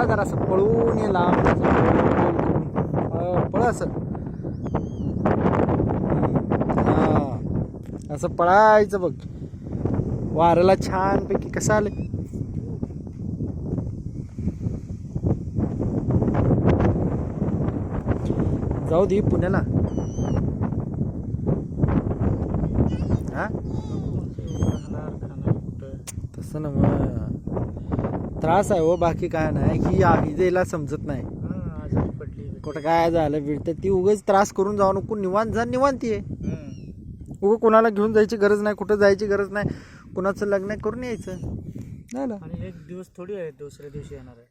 जा जरा असं पळून ये लांब पळ असं. हा असं पळायचं बघ. वाऱ्याला छानपैकी कसं आलं. जाऊ दे पुण्याला. हा तसं ना मग त्रास आहे हो, बाकी काय नाही की आगीला समजत नाही कुठं काय झालं बिडतं. ती उगाच त्रास करून जाऊ नको. निवांत जा, निवांत ये. उगं कोणाला घेऊन जायची गरज नाही, कुठं जायची गरज नाही. कुणाचं लग्न करून यायचं झालं. आणि एक दिवस थोडी आहे, दुसऱ्या दिवशी येणार आहे.